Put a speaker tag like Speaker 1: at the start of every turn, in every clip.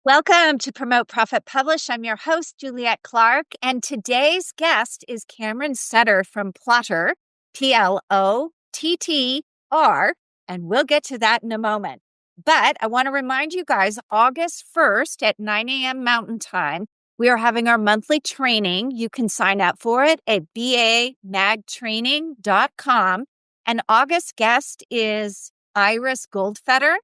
Speaker 1: Welcome to Promote, Profit, Publish. I'm your host, Juliette Clark, and today's guest is Cameron Sutter from Plottr, Plottr, and we'll get to that in a moment. But I want to remind you guys, August 1st at 9 a.m. Mountain Time, we are having our monthly training. You can sign up for it at bamagtraining.com. And August guest is Iris Goldfeder,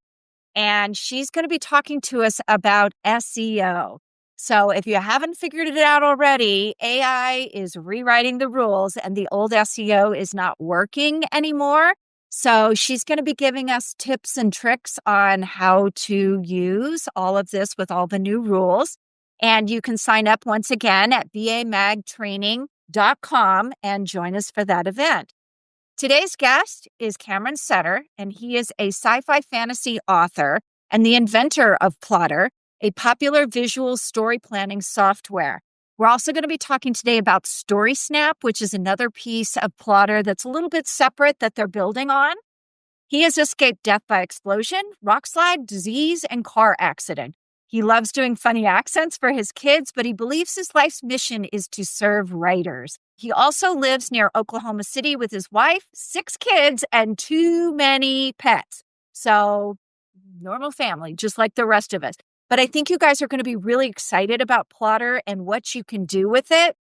Speaker 1: and she's going to be talking to us about SEO. So if you haven't figured it out already, AI is rewriting the rules and the old SEO is not working anymore. So she's going to be giving us tips and tricks on how to use all of this with all the new rules. And you can sign up once again at bamagtraining.com and join us for that event. Today's guest is Cameron Sutter, and he is a sci-fi fantasy author and the inventor of Plottr, a popular visual story planning software. We're also going to be talking today about StorySnap, which is another piece of Plottr that's a little bit separate that they're building on. He has escaped death by explosion, rockslide, disease, and car accident. He loves doing funny accents for his kids, but he believes his life's mission is to serve writers. He also lives near Oklahoma City with his wife, 6 kids, and too many pets. So, normal family, just like the rest of us. But I think you guys are going to be really excited about Plottr and what you can do with it.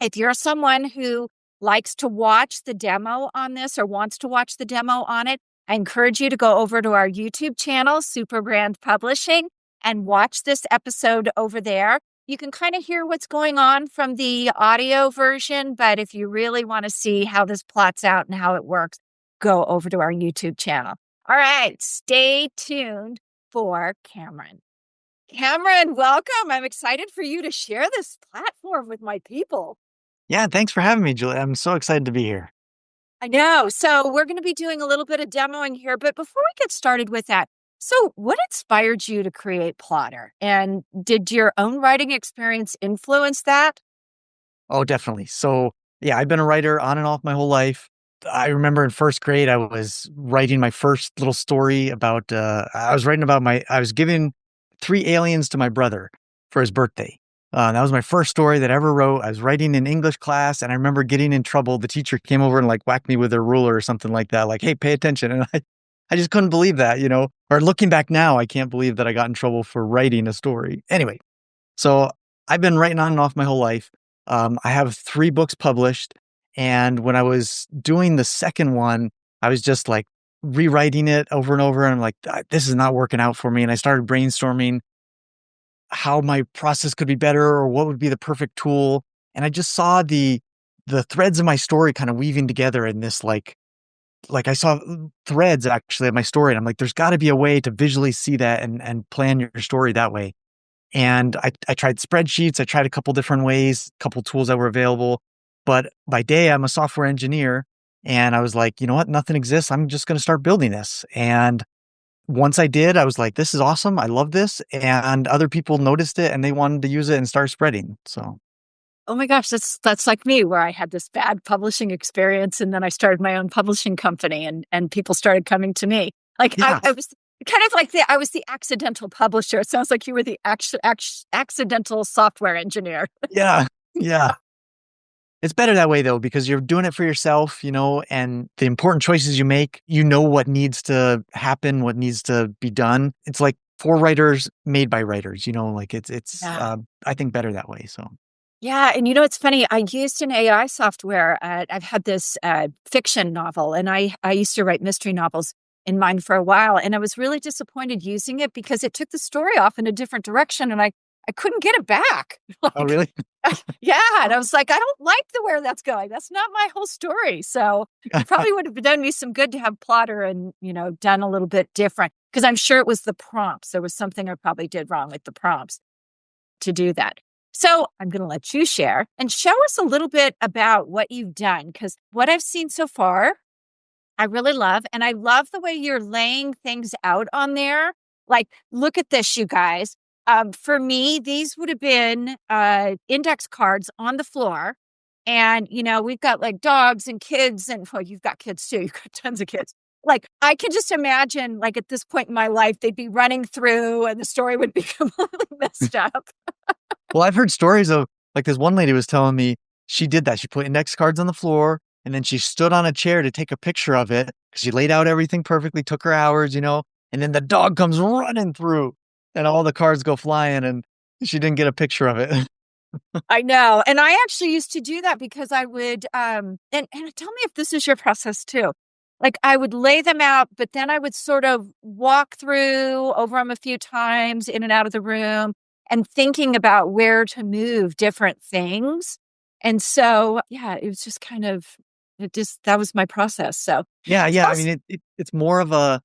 Speaker 1: If you're someone who likes to watch the demo on this or wants to watch the demo on it, I encourage you to go over to our YouTube channel, Super Brand Publishing, and watch this episode over there. You can kind of hear what's going on from the audio version, but if you really want to see how this plots out and how it works, go over to our YouTube channel. All right, stay tuned for Cameron. Cameron, welcome. I'm excited for you to share this platform with my people.
Speaker 2: Yeah, thanks for having me, Julie. I'm so excited to be here.
Speaker 1: I know. So we're going to be doing a little bit of demoing here, but before we get started with that, so what inspired you to create Plottr? And did your own writing experience influence that?
Speaker 2: Oh, definitely. So, yeah, I've been a writer on and off my whole life. I remember in first grade, I was writing my first little story about, I was giving 3 aliens to my brother for his birthday. That was my first story that I ever wrote. I was writing in English class, and I remember getting in trouble. The teacher came over and like whacked me with a ruler or something like that. Like, hey, pay attention. And I just couldn't believe that, or looking back now, I can't believe that I got in trouble for writing a story. Anyway, so I've been writing on and off my whole life. I have 3 books published. And when I was doing the second one, I was just like rewriting it over and over. And I'm like, this is not working out for me. And I started brainstorming how my process could be better or what would be the perfect tool. And I just saw the threads of my story kind of weaving together in this like I saw threads actually of my story, and I'm like, there's got to be a way to visually see that and plan your story that way. And I tried spreadsheets. I tried a couple different ways, a couple tools that were available. But by day, I'm a software engineer, and I was like, you know what? Nothing exists. I'm just going to start building this. And once I did, I was like, this is awesome. I love this. And other people noticed it and they wanted to use it and start spreading. So
Speaker 1: Oh my gosh, that's like me, where I had this bad publishing experience and then I started my own publishing company and people started coming to me. Like
Speaker 2: yeah,
Speaker 1: I was kind of like I was the accidental publisher. It sounds like you were the accidental software engineer.
Speaker 2: yeah, yeah. It's better that way though, because you're doing it for yourself, and the important choices you make, what needs to happen, what needs to be done. It's like for writers made by writers, like it's
Speaker 1: Yeah.
Speaker 2: I think better that way. So
Speaker 1: Yeah, and it's funny. I used an AI software. I've had this fiction novel, and I used to write mystery novels in mine for a while, and I was really disappointed using it because it took the story off in a different direction, and I couldn't get it back.
Speaker 2: oh
Speaker 1: Like,
Speaker 2: really?
Speaker 1: yeah, and I was like, I don't like the where that's going. That's not my whole story. So it probably would have done me some good to have Plottr and done a little bit different, because I'm sure it was the prompts. There was something I probably did wrong with the prompts to do that. So I'm going to let you share and show us a little bit about what you've done, because what I've seen so far, I really love. And I love the way you're laying things out on there. Like, look at this, you guys. For me, these would have been index cards on the floor. And, we've got like dogs and kids, and well, you've got kids too. You've got tons of kids. Like, I can just imagine, like, at this point in my life, they'd be running through and the story would be completely messed up.
Speaker 2: Well, I've heard stories of like this one lady was telling me she did that. She put index cards on the floor and then she stood on a chair to take a picture of it because she laid out everything perfectly, took her hours, and then the dog comes running through and all the cards go flying and she didn't get a picture of it.
Speaker 1: I know. And I actually used to do that because I would and tell me if this is your process too. Like I would lay them out, but then I would sort of walk through over them a few times in and out of the room and thinking about where to move different things. And so, yeah, it was just kind of that was my process. So,
Speaker 2: Yeah, yeah.
Speaker 1: tell
Speaker 2: I
Speaker 1: us.
Speaker 2: mean, it's more of a,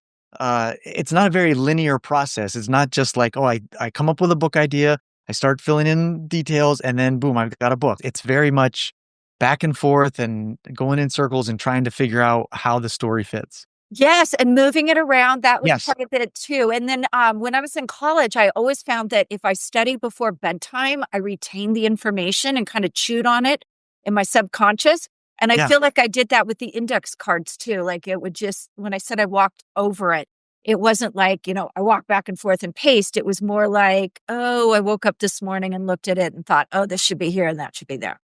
Speaker 2: it's not a very linear process. It's not just like, oh, I come up with a book idea, I start filling in details, and then boom, I've got a book. It's very much back and forth and going in circles and trying to figure out how the story fits.
Speaker 1: Yes, and moving it around, that was
Speaker 2: Yes.
Speaker 1: part of it too. And then when I was in college, I always found that if I studied before bedtime, I retained the information and kind of chewed on it in my subconscious. And I
Speaker 2: Yeah.
Speaker 1: feel like I did that with the index cards too. Like it would just, when I said I walked over it, it wasn't like, I walked back and forth and paced. It was more like, oh, I woke up this morning and looked at it and thought, oh, this should be here and that should be there.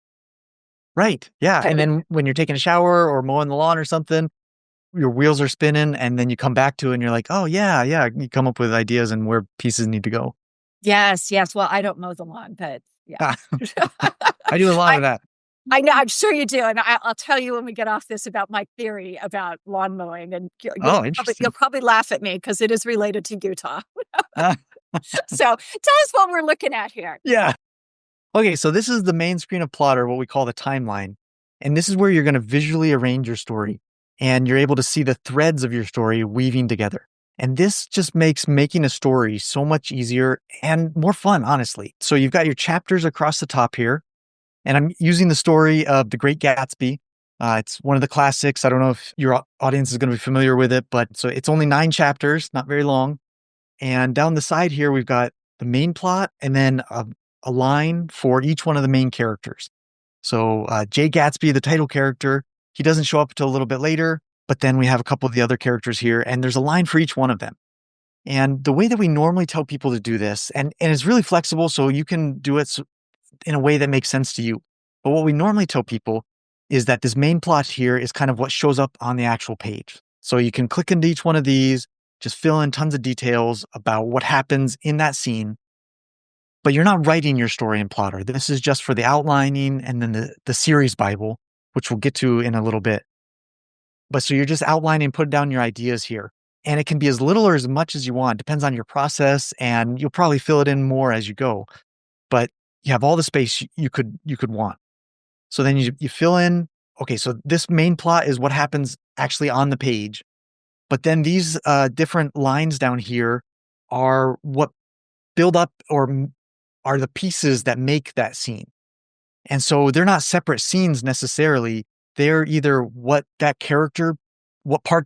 Speaker 2: Right. Yeah.
Speaker 1: So
Speaker 2: And then when you're taking a shower or mowing the lawn or something, your wheels are spinning and then you come back to it and you're like, oh, yeah, yeah. You come up with ideas and where pieces need to go.
Speaker 1: yes, yes. Well, I don't mow the lawn, but yeah.
Speaker 2: I do a lot
Speaker 1: I,
Speaker 2: of that.
Speaker 1: I know, I'm sure you do, and I'll tell you when we get off this about my theory about lawn mowing, and
Speaker 2: Oh,
Speaker 1: you'll
Speaker 2: interesting.
Speaker 1: probably laugh at me because it is related to Utah. So tell us what we're looking at here.
Speaker 2: Yeah. Okay, so this is the main screen of Plottr, what we call the timeline. And this is where you're going to visually arrange your story. And you're able to see the threads of your story weaving together. And this just makes making a story so much easier and more fun, honestly. So you've got your chapters across the top here. And I'm using the story of The Great Gatsby. It's one of the classics. I don't know if your audience is going to be familiar with it, but so it's only 9 chapters, not very long. And down the side here, we've got the main plot and then a line for each one of the main characters. So Jay Gatsby, the title character, he doesn't show up until a little bit later, but then we have a couple of the other characters here, and there's a line for each one of them. And the way that we normally tell people to do this, and it's really flexible, so you can do it in a way that makes sense to you. But what we normally tell people is that this main plot here is kind of what shows up on the actual page. So you can click into each one of these, just fill in tons of details about what happens in that scene. But you're not writing your story in Plottr. This is just for the outlining and then the series Bible, which we'll get to in a little bit. But so you're just outlining, put down your ideas here. And it can be as little or as much as you want. Depends on your process, and you'll probably fill it in more as you go. But you have all the space you could want. So then you fill in, okay, so this main plot is what happens actually on the page. But then these different lines down here are what build up or are the pieces that make that scene. And so they're not separate scenes necessarily. They're either what part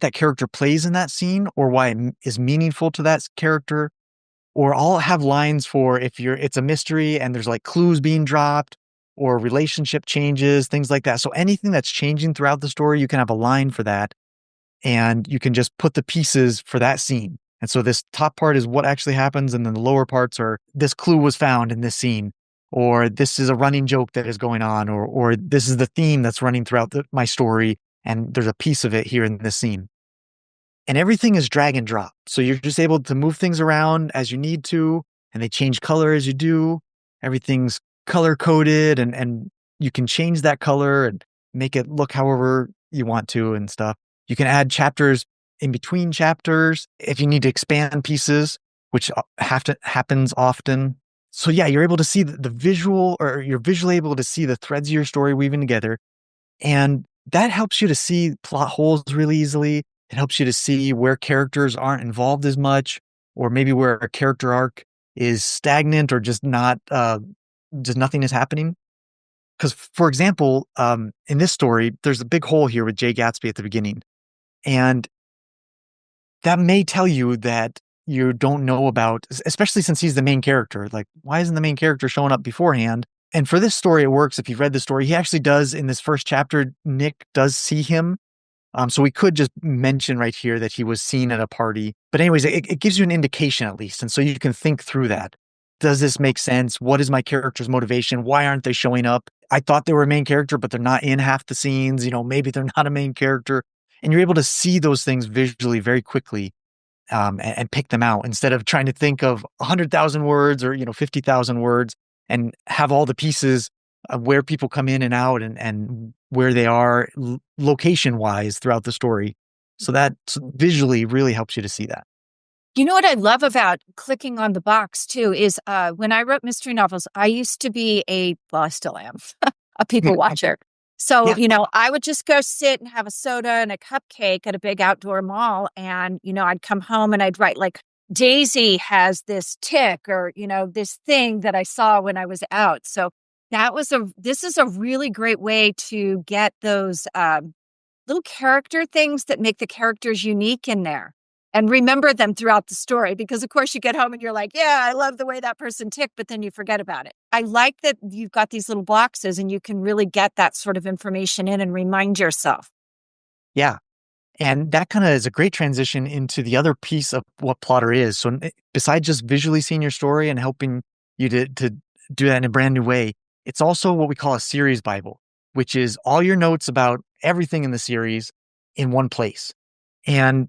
Speaker 2: that character plays in that scene or why it is meaningful to that character. Or I'll have lines for if it's a mystery and there's like clues being dropped or relationship changes, things like that. So anything that's changing throughout the story, you can have a line for that. And you can just put the pieces for that scene. And so this top part is what actually happens. And then the lower parts are this clue was found in this scene, or this is a running joke that is going on, or this is the theme that's running throughout my story. And there's a piece of it here in this scene. And everything is drag and drop. So you're just able to move things around as you need to, and they change color as you do. Everything's color coded and you can change that color and make it look however you want to and stuff. You can add chapters in between chapters if you need to expand pieces, which happens often. So yeah, you're able to see the visual, or you're visually able to see the threads of your story weaving together. And that helps you to see plot holes really easily. It helps you to see where characters aren't involved as much, or maybe where a character arc is stagnant or just nothing is happening. Because, for example, in this story, there's a big hole here with Jay Gatsby at the beginning. And that may tell you that you don't know about, especially since he's the main character. Like, why isn't the main character showing up beforehand? And for this story, it works. If you've read the story, he actually does in this first chapter, Nick does see him So we could just mention right here that he was seen at a party. But anyways, it gives you an indication at least. And so you can think through that. Does this make sense? What is my character's motivation? Why aren't they showing up? I thought they were a main character, but they're not in half the scenes. Maybe they're not a main character. And you're able to see those things visually very quickly, and pick them out instead of trying to think of 100,000 words or 50,000 words and have all the pieces of where people come in and out and where they are location wise throughout the story. So that visually really helps you to see that.
Speaker 1: You know what I love about clicking on the box too is when I wrote mystery novels, I used to be I still am, a people watcher. So,
Speaker 2: Yeah.
Speaker 1: I would just go sit and have a soda and a cupcake at a big outdoor mall. And, I'd come home and I'd write like Daisy has this tick or, this thing that I saw when I was out. So this is a really great way to get those little character things that make the characters unique in there and remember them throughout the story. Because, of course, you get home and you're like, yeah, I love the way that person ticked, but then you forget about it. I like that you've got these little boxes and you can really get that sort of information in and remind yourself.
Speaker 2: Yeah. And that kind of is a great transition into the other piece of what Plottr is. So besides just visually seeing your story and helping you to do that in a brand new way, it's also what we call a series Bible, which is all your notes about everything in the series in one place. And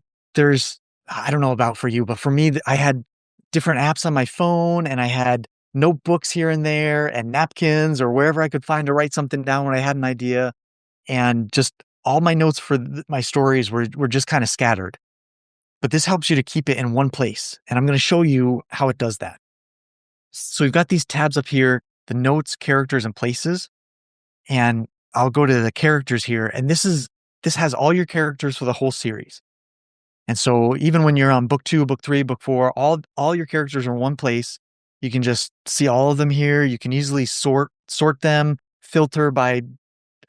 Speaker 2: I don't know about for you, but for me, I had different apps on my phone and I had notebooks here and there and napkins or wherever I could find to write something down when I had an idea. And just all my notes for my stories were just kind of scattered. But this helps you to keep it in one place. And I'm going to show you how it does that. So we've got these tabs up here, the notes, characters, and places. And I'll go to the characters here. And this has all your characters for the whole series. And so even when you're on book 2, book 3, book 4, all your characters are in one place. You can just see all of them here. You can easily sort them, filter by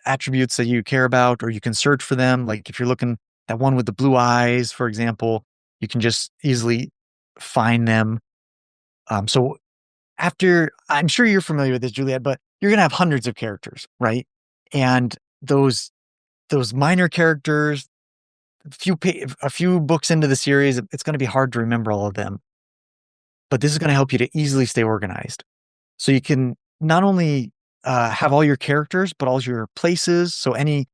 Speaker 2: attributes that you care about, or you can search for them. Like if you're looking at one with the blue eyes, for example, you can just easily find them. So I'm sure you're familiar with this, Juliet, but you're going to have hundreds of characters, right? And those minor characters, a few books into the series, it's going to be hard to remember all of them. But this is going to help you to easily stay organized. So you can not only have all your characters, but all your places. So any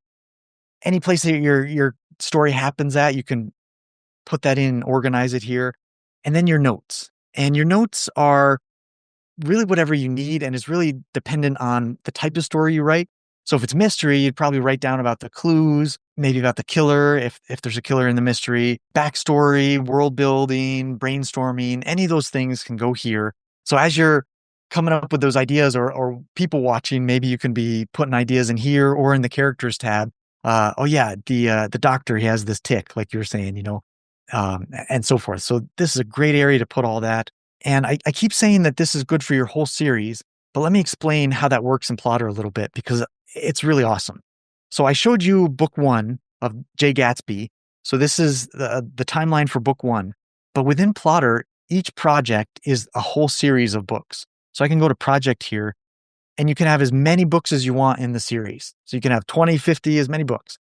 Speaker 2: place that your story happens at, you can put that in, organize it here, and then your notes. And your notes are really whatever you need, and it's really dependent on the type of story you write. So if it's mystery, you'd probably write down about the clues, maybe about the killer, if there's a killer in the mystery, backstory, world building, brainstorming, any of those things can go here. So as you're coming up with those ideas or people watching, maybe you can be putting ideas in here or in the characters tab. Oh yeah, the doctor, he has this tick, like you were saying, and so forth. So this is a great area to put all that. And I keep saying that this is good for your whole series, but let me explain how that works in Plottr a little bit because it's really awesome. So I showed you book 1 of Jay Gatsby. So this is the timeline for book 1. But within Plottr, each project is a whole series of books. So I can go to project here and you can have as many books as you want in the series. So you can have 20, 50, as many books.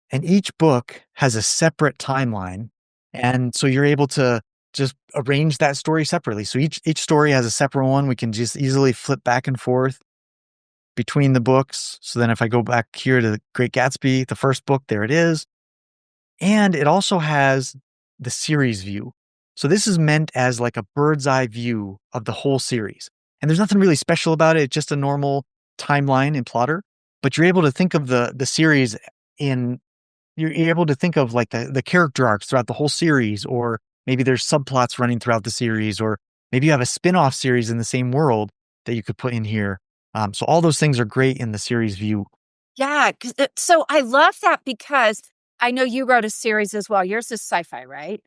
Speaker 2: And each book has a separate timeline. And so you're able to just arrange that story separately. So each story has a separate one. We can just easily flip back and forth between the books. So then if I go back here to The Great Gatsby, the first book, there it is. And it also has the series view. So this is meant as like a bird's eye view of the whole series. And there's nothing really special about it. It's just a normal timeline in Plottr, but you're able to think of the series you're able to think of like the character arcs throughout the whole series, or maybe there's subplots running throughout the series, or maybe you have a spin-off series in the same world that you could put in here. So all those things are great in the series view.
Speaker 1: Yeah. So I love that because I know you wrote a series as well. Yours is sci-fi, right?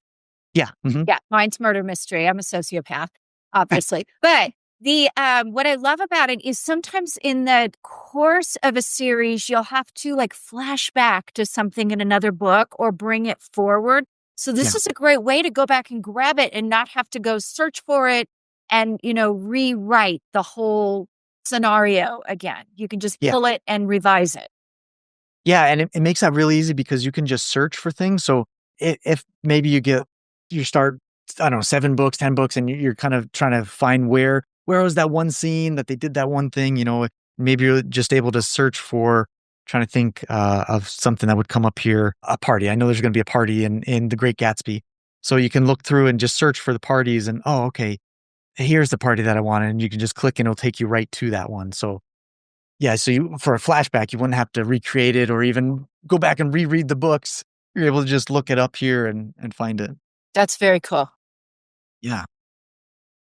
Speaker 2: Yeah.
Speaker 1: Yeah. Mine's murder mystery. I'm a sociopath, obviously. But the what I love about it is sometimes in the course of a series, you'll have to like flash back to something in another book or bring it forward. So this
Speaker 2: Yeah.
Speaker 1: is a great way to go back and grab it and not have to go search for it and, rewrite the whole scenario again. You can just
Speaker 2: Yeah.
Speaker 1: pull it and revise it.
Speaker 2: Yeah, and it makes that really easy because you can just search for things. So if maybe you start, I don't know, 7 books, 10 books, and you're kind of trying to find where was that one scene that they did that one thing, maybe you're just able to search for, trying to think of something that would come up here. A party. I know there's going to be a party in The Great Gatsby, so you can look through and just search for the parties, and oh, okay, here's the party that I wanted, and you can just click and it'll take you right to that one. So yeah, so for a flashback, you wouldn't have to recreate it or even go back and reread the books. You're able to just look it up here and find it.
Speaker 1: That's very cool.
Speaker 2: Yeah.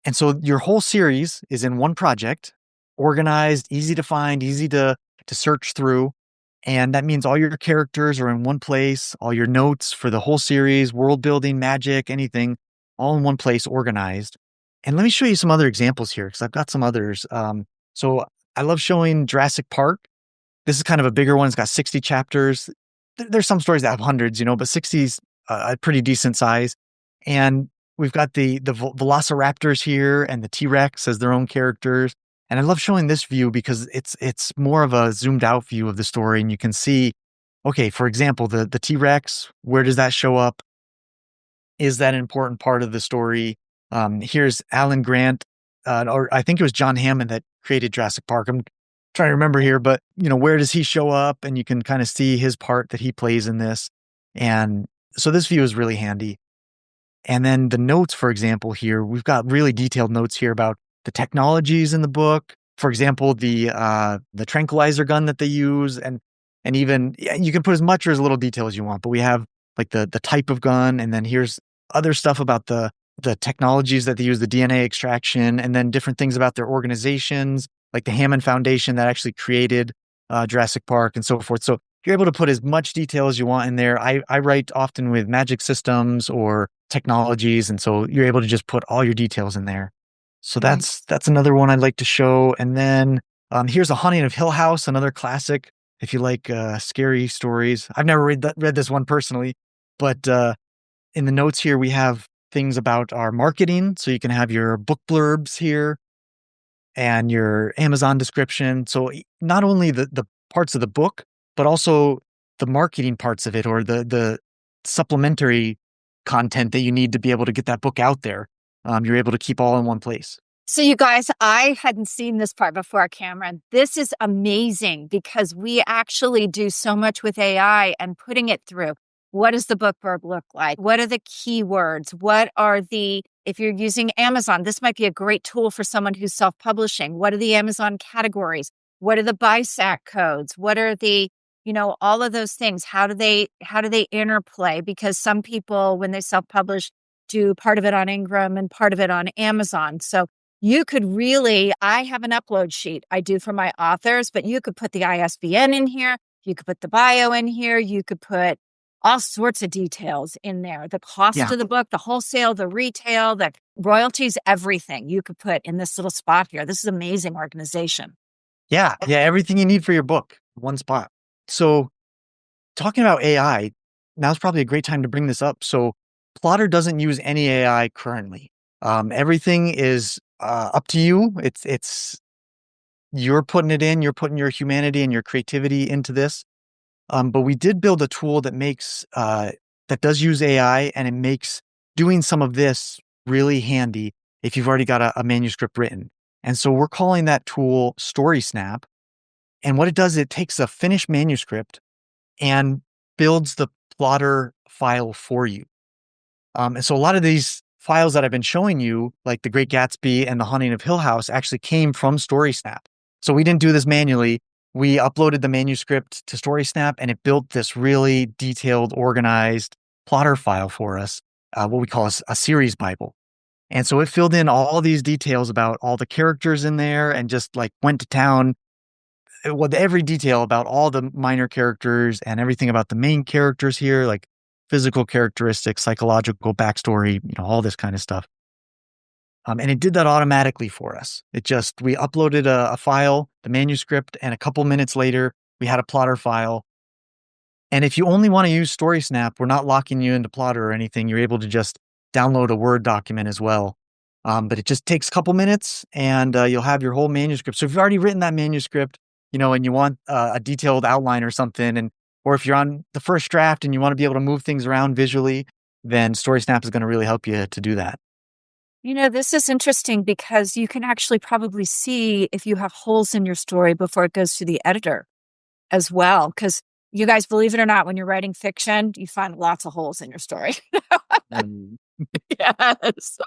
Speaker 2: And so your whole series is in one project, organized, easy to find, easy to search through. And that means all your characters are in one place, all your notes for the whole series, world building, magic, anything, all in one place, organized. And let me show you some other examples here because I've got some others. So I love showing Jurassic Park. This is kind of a bigger one. It's got 60 chapters. There's some stories that have hundreds, but 60 is a pretty decent size. And we've got the Velociraptors here and the T-Rex as their own characters. And I love showing this view because it's more of a zoomed out view of the story, and you can see, okay, for example, the T-Rex, where does that show up? Is that an important part of the story? Here's Alan Grant, or I think it was John Hammond that created Jurassic Park. I'm trying to remember here, but where does he show up? And you can kind of see his part that he plays in this. And so this view is really handy. And then the notes, for example, here, we've got really detailed notes here about the technologies in the book. For example, the tranquilizer gun that they use, and even you can put as much or as little detail as you want, but we have like the type of gun, and then here's other stuff about the technologies that they use, the DNA extraction, and then different things about their organizations, like the Hammond Foundation that actually created Jurassic Park and so forth. So you're able to put as much detail as you want in there. I write often with magic systems or technologies, and so you're able to just put all your details in there. So that's another one I'd like to show. And then here's A Haunting of Hill House, another classic. If you like scary stories, I've never read this one personally, but in the notes here we have things about our marketing, so you can have your book blurbs here and your Amazon description. So not only the parts of the book, but also the marketing parts of it, or the supplementary content that you need to be able to get that book out there. You're able to keep all in one place.
Speaker 1: So you guys, I hadn't seen this part before, Cameron. This is amazing because we actually do so much with AI and putting it through. What does the book blurb look like? What are the keywords? What are if you're using Amazon, this might be a great tool for someone who's self-publishing. What are the Amazon categories? What are the BISAC codes? What are all of those things? How do they interplay? Because some people, when they self-publish, do part of it on Ingram and part of it on Amazon. So you could I have an upload sheet I do for my authors, but you could put the ISBN in here. You could put the bio in here. You could put all sorts of details in there. The cost of the book, the wholesale, the retail, the royalties, everything you could put in this little spot here. This is amazing organization.
Speaker 2: Yeah. Everything you need for your book, one spot. So talking about AI, now's probably a great time to bring this up. So Plottr doesn't use any AI currently. Everything is up to you. It's you're putting it in, you're putting your humanity and your creativity into this. But we did build a tool that that does use AI, and it makes doing some of this really handy if you've already got a manuscript written. And so we're calling that tool StorySnap. And what it does, it takes a finished manuscript and builds the Plottr file for you. And so a lot of these files that I've been showing you, like The Great Gatsby and The Haunting of Hill House, actually came from StorySnap. So we didn't do this manually. We uploaded the manuscript to StorySnap, and it built this really detailed, organized Plottr file for us, what we call a series Bible. And so it filled in all these details about all the characters in there, and just like went to town with every detail about all the minor characters and everything about the main characters here, like physical characteristics, psychological backstory, all this kind of stuff. And it did that automatically for us. We uploaded a file, the manuscript, and a couple minutes later, we had a Plottr file. And if you only want to use StorySnap, we're not locking you into Plottr or anything. You're able to just download a Word document as well. But it just takes a couple minutes, and you'll have your whole manuscript. So if you've already written that manuscript, and you want a detailed outline or something, and or if you're on the first draft and you want to be able to move things around visually, then StorySnap is going to really help you to do that.
Speaker 1: This is interesting because you can actually probably see if you have holes in your story before it goes to the editor as well. Because you guys, believe it or not, when you're writing fiction, you find lots of holes in your story.
Speaker 2: Um,
Speaker 1: Yes.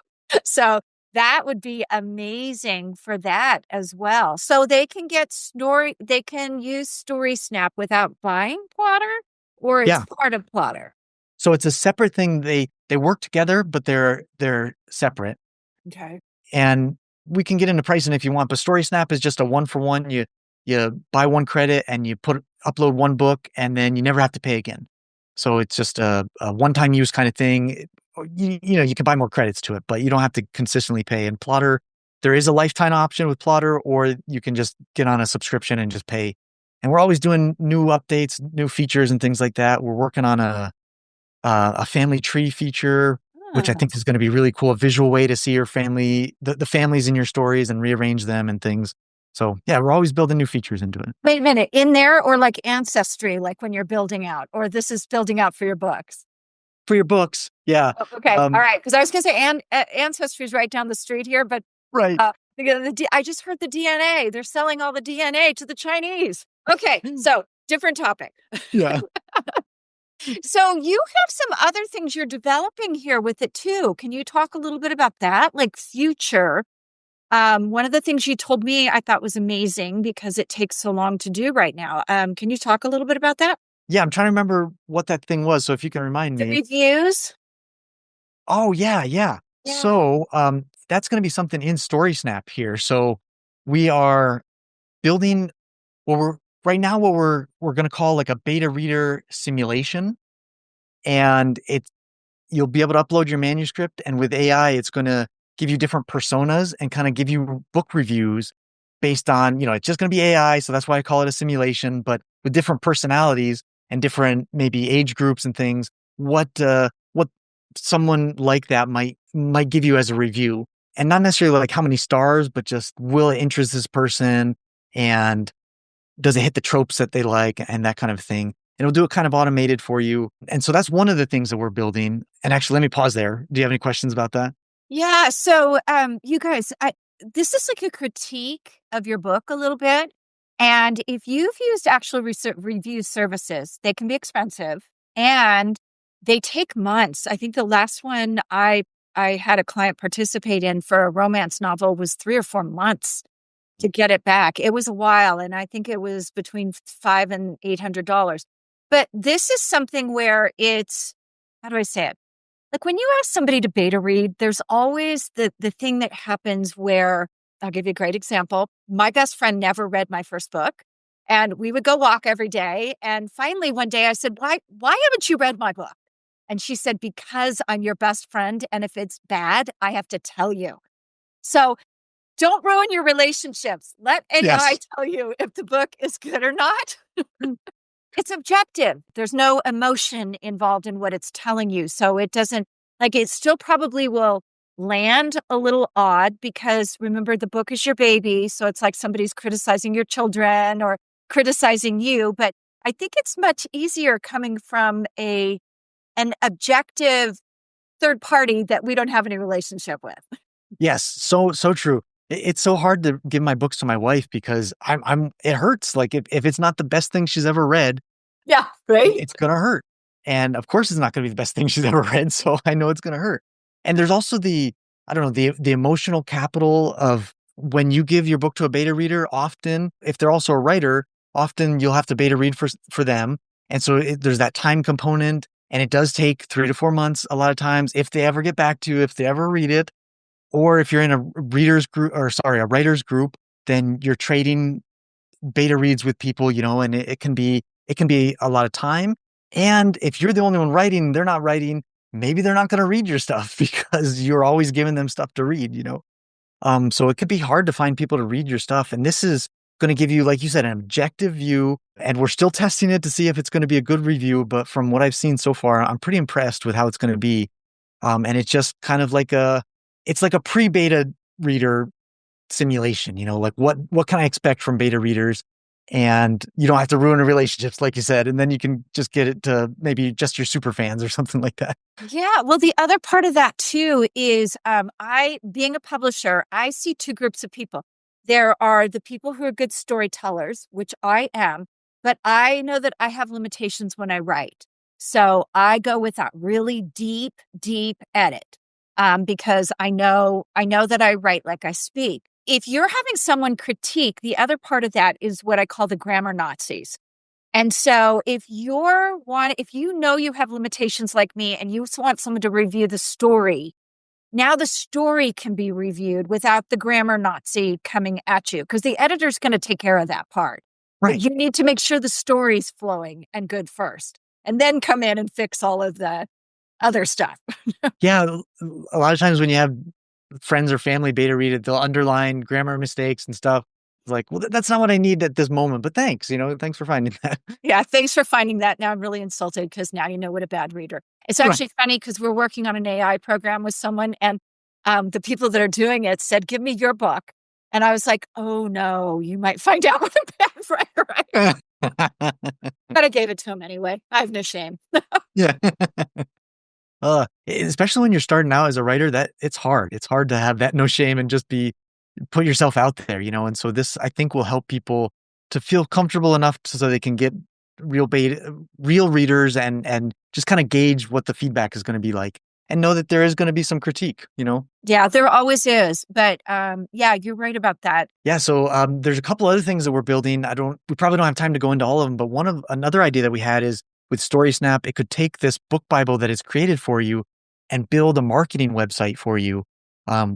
Speaker 1: So that would be amazing for that as well. So they can use StorySnap without buying Plottr, or it's
Speaker 2: yeah.
Speaker 1: part of Plottr.
Speaker 2: So it's a separate thing. They work together, but they're separate.
Speaker 1: Okay.
Speaker 2: And we can get into pricing if you want, but StorySnap is just a one for one. You buy one credit and you upload one book, and then you never have to pay again. So it's just a one-time use kind of thing. You can buy more credits to it, but you don't have to consistently pay. And Plottr, there is a lifetime option with Plottr, or you can just get on a subscription and just pay. And we're always doing new updates, new features, and things like that. We're working on a family tree feature, which I
Speaker 1: Ah.
Speaker 2: think is going to be really cool. A visual way to see your family, the families in your stories, and rearrange them and things. So yeah, we're always building new features into it.
Speaker 1: Wait a minute, in there, or like Ancestry, like when you're building out, or this is building out for your books?
Speaker 2: For your books, yeah.
Speaker 1: Oh, okay. All
Speaker 2: Um,
Speaker 1: right. Because I was going to say, Ancestry is right down the street here, but
Speaker 2: right.
Speaker 1: I just heard the DNA. They're selling all the DNA to the Chinese. Okay. So different topic.
Speaker 2: Yeah.
Speaker 1: So you have some other things you're developing here with it too. Can you talk a little bit about that? Like future. One of the things you told me I thought was amazing because it takes so long to do right now. Can you talk a little bit about that?
Speaker 2: Yeah, I'm trying to remember what that thing was. So if you can remind
Speaker 1: The
Speaker 2: me.
Speaker 1: reviews?
Speaker 2: Oh, yeah, yeah.
Speaker 1: Yeah.
Speaker 2: So that's going to be something in StorySnap here. So we are building what we're right now, what we're going to call like a beta reader simulation. And you'll be able to upload your manuscript, and with AI, it's going to give you different personas and kind of give you book reviews based on, it's just going to be AI. So that's why I call it a simulation, but with different personalities and different maybe age groups and things, what someone like that might give you as a review. And not necessarily like how many stars, but just will it interest this person, and does it hit the tropes that they like, and that kind of thing. It'll do it kind of automated for you. And so that's one of the things that we're building. And actually, let me pause there. Do you have any questions about that?
Speaker 1: Yeah. So, you guys, this is like a critique of your book a little bit. And if you've used actual review services, they can be expensive and they take months. I think the last one I had a client participate in for a romance novel was 3 or 4 months to get it back. It was a while, and I think it was between $500 and $800. But this is something where it's, how do I say it? Like when you ask somebody to beta read, there's always the thing that happens where I'll give you a great example. My best friend never read my first book, and we would go walk every day. And finally, one day I said, why haven't you read my book? And she said, because I'm your best friend. And if it's bad, I have to tell you. So don't ruin your relationships. Let AI
Speaker 2: Yes.
Speaker 1: tell you if the book is good or not. It's objective. There's no emotion involved in what it's telling you. So it doesn't, like, it still probably will land a little odd because remember, the book is your baby. So it's like somebody's criticizing your children or criticizing you. But I think it's much easier coming from an objective third party that we don't have any relationship with.
Speaker 2: Yes. So true. It's so hard to give my books to my wife because it hurts. Like if it's not the best thing she's ever read,
Speaker 1: Yeah, right?
Speaker 2: it's going to hurt. And of course, it's not going to be the best thing she's ever read. So I know it's going to hurt. And there's also I don't know, the emotional capital of when you give your book to a beta reader, often, if they're also a writer, often you'll have to beta read for them. And so there's that time component, and it does take 3 to 4 months a lot of times if they ever get back to you, if they ever read it, or if you're in a readers group, or sorry, a writers group, then you're trading beta reads with people, and it can be a lot of time. And if you're the only one writing, they're not writing, maybe they're not going to read your stuff because you're always giving them stuff to read. So it could be hard to find people to read your stuff. And this is going to give you, like you said, an objective view. And we're still testing it to see if it's going to be a good review. But from what I've seen so far, I'm pretty impressed with how it's going to be. And it's just kind of it's like a pre-beta reader simulation, like what can I expect from beta readers? and you don't have to ruin relationships, like you said, and then you can just get it to maybe just your super fans or something like that.
Speaker 1: Yeah, well, the other part of that too is I, being a publisher, I see two groups of people. There are the people who are good storytellers, which I am, but I know that I have limitations when I write. So I go with that really deep, deep edit because I know that I write like I speak. If you're having someone critique, the other part of that is what I call the grammar Nazis. And so if you know you have limitations like me and you want someone to review the story, now the story can be reviewed without the grammar Nazi coming at you because the editor's going to take care of that part. But
Speaker 2: Right.
Speaker 1: you need to make sure the story's flowing and good first, and then come in and fix all of the other stuff.
Speaker 2: Yeah, a lot of times when you have friends or family beta read it, they'll underline grammar mistakes and stuff. It's like, well, that's not what I need at this moment, but thanks, thanks for finding that.
Speaker 1: Yeah, thanks for finding that. Now I'm really insulted because now you know what a bad reader. It's
Speaker 2: Right.
Speaker 1: actually funny because we're working on an AI program with someone, and the people that are doing it said, "Give me your book," and I was like, "Oh no, you might find out what a bad writer I am." But I gave it to him anyway. I have no shame.
Speaker 2: Yeah. Especially when you're starting out as a writer, that it's hard. It's hard to have that no shame and just put yourself out there, And so this, I think, will help people to feel comfortable enough so they can get real readers and just kind of gauge what the feedback is going to be like and know that there is going to be some critique.
Speaker 1: Yeah, there always is, but yeah, you're right about that.
Speaker 2: Yeah, so there's a couple other things that we're building. We probably don't have time to go into all of them, but another idea that we had is with StorySnap, it could take this book Bible that is created for you and build a marketing website for you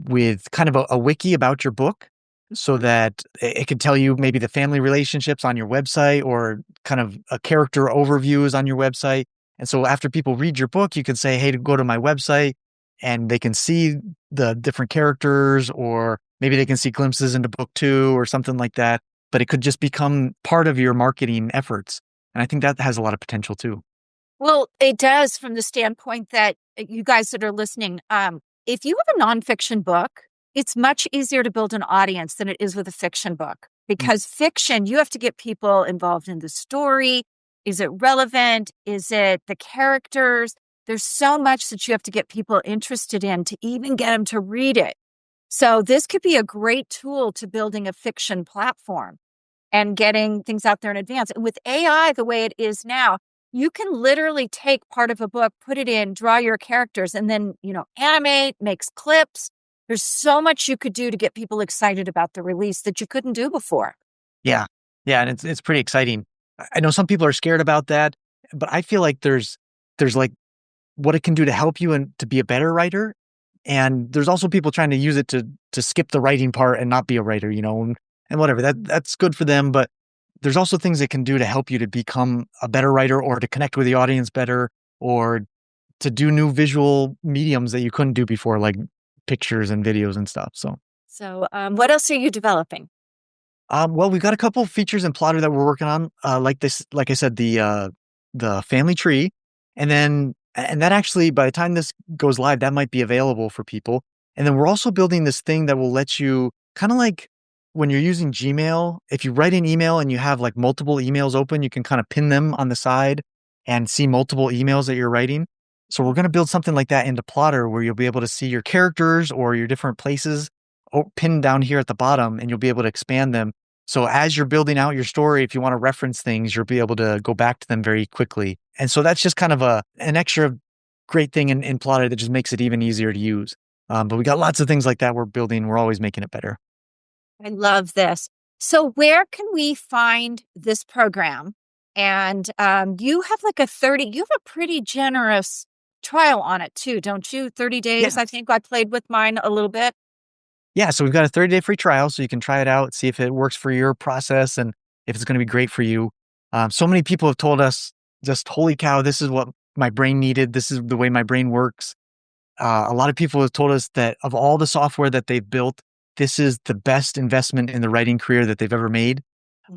Speaker 2: with kind of a wiki about your book so that it could tell you maybe the family relationships on your website or kind of a character overviews on your website. And so after people read your book, you can say, hey, to go to my website and they can see the different characters, or maybe they can see glimpses into book 2 or something like that. But it could just become part of your marketing efforts. And I think that has a lot of potential too.
Speaker 1: Well, it does from the standpoint that you guys that are listening, if you have a nonfiction book, it's much easier to build an audience than it is with a fiction book because fiction, you have to get people involved in the story. Is it relevant? Is it the characters? There's so much that you have to get people interested in to even get them to read it. So this could be a great tool to building a fiction platform and getting things out there in advance. And with AI, the way it is now, you can literally take part of a book, put it in, draw your characters, and then, animate, makes clips. There's so much you could do to get people excited about the release that you couldn't do before.
Speaker 2: Yeah. Yeah. And it's pretty exciting. I know some people are scared about that, but I feel like there's like what it can do to help you and to be a better writer. And there's also people trying to use it to skip the writing part and not be a writer, and whatever. That's good for them. But there's also things it can do to help you to become a better writer or to connect with the audience better or to do new visual mediums that you couldn't do before, like pictures and videos and stuff.
Speaker 1: So what else are you developing?
Speaker 2: Well, we've got a couple of features in Plottr that we're working on, like I said, the family tree, and that actually, by the time this goes live, that might be available for people. And then we're also building this thing that will let you kind of like when you're using Gmail, if you write an email and you have like multiple emails open, you can kind of pin them on the side and see multiple emails that you're writing. So we're going to build something like that into Plottr where you'll be able to see your characters or your different places pinned down here at the bottom, and you'll be able to expand them. So as you're building out your story, if you want to reference things, you'll be able to go back to them very quickly. And so that's just kind of an extra great thing in Plottr that just makes it even easier to use. But we got lots of things like that we're building. We're always making it better.
Speaker 1: I love this. So where can we find this program? And you have you have a pretty generous trial on it too, don't you? 30 days.
Speaker 2: Yeah.
Speaker 1: I think I played with mine a little bit.
Speaker 2: Yeah. So we've got a 30-day free trial so you can try it out, see if it works for your process and if it's going to be great for you. So many people have told us just, holy cow, this is what my brain needed. This is the way my brain works. A lot of people have told us that of all the software that they've built, this is the best investment in the writing career that they've ever made.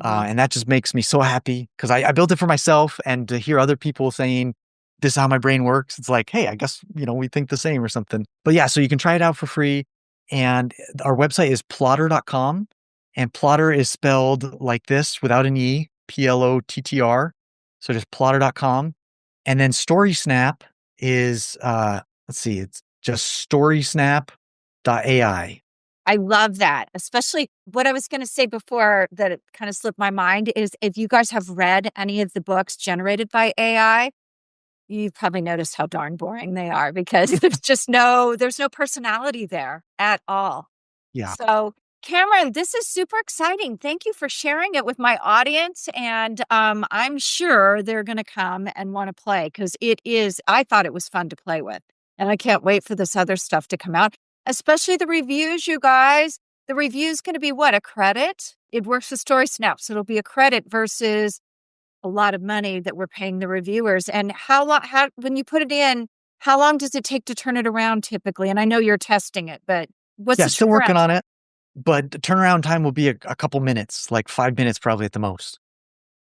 Speaker 2: And that just makes me so happy because I built it for myself, and to hear other people saying, this is how my brain works. It's like, hey, I guess, we think the same or something. But yeah, so you can try it out for free. And our website is plottr.com. and Plottr is spelled like this without an E, Plottr. So just plotter.com. And then StorySnap is, let's see, it's just storysnap.ai.
Speaker 1: I love that. Especially what I was going to say before that it kind of slipped my mind is if you guys have read any of the books generated by AI, you've probably noticed how darn boring they are because there's no personality there at all.
Speaker 2: Yeah.
Speaker 1: So, Cameron, this is super exciting. Thank you for sharing it with my audience. And I'm sure they're going to come and want to play because I thought it was fun to play with. And I can't wait for this other stuff to come out, especially the reviews, you guys. The review's going to be what? A credit? It works with StorySnap. So it'll be a credit versus a lot of money that we're paying the reviewers. And when you put it in, how long does it take to turn it around typically? And I know you're testing it, but what's
Speaker 2: Yeah,
Speaker 1: the
Speaker 2: still working
Speaker 1: turnaround
Speaker 2: on
Speaker 1: time?
Speaker 2: it, but the turnaround time will be a couple minutes, like 5 minutes probably at the most.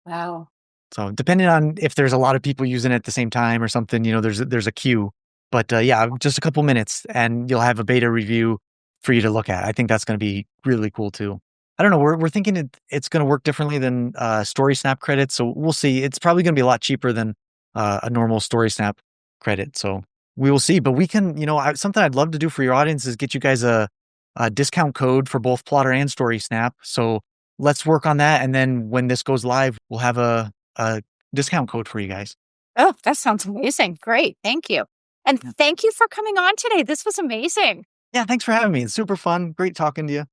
Speaker 1: Wow.
Speaker 2: So depending on if there's a lot of people using it at the same time or something, there's a queue. But yeah, just a couple minutes, and you'll have a beta review for you to look at. I think that's going to be really cool too. I don't know. We're thinking it's going to work differently than StorySnap credits, so we'll see. It's probably going to be a lot cheaper than a normal StorySnap credit. So we will see. But we can, something I'd love to do for your audience is get you guys a discount code for both Plottr and StorySnap. So let's work on that, and then when this goes live, we'll have a discount code for you guys.
Speaker 1: Oh, that sounds amazing. Great. Thank you. And
Speaker 2: Yeah.
Speaker 1: thank you for coming on today. This was amazing.
Speaker 2: Yeah, thanks for having me. It's super fun. Great talking to you.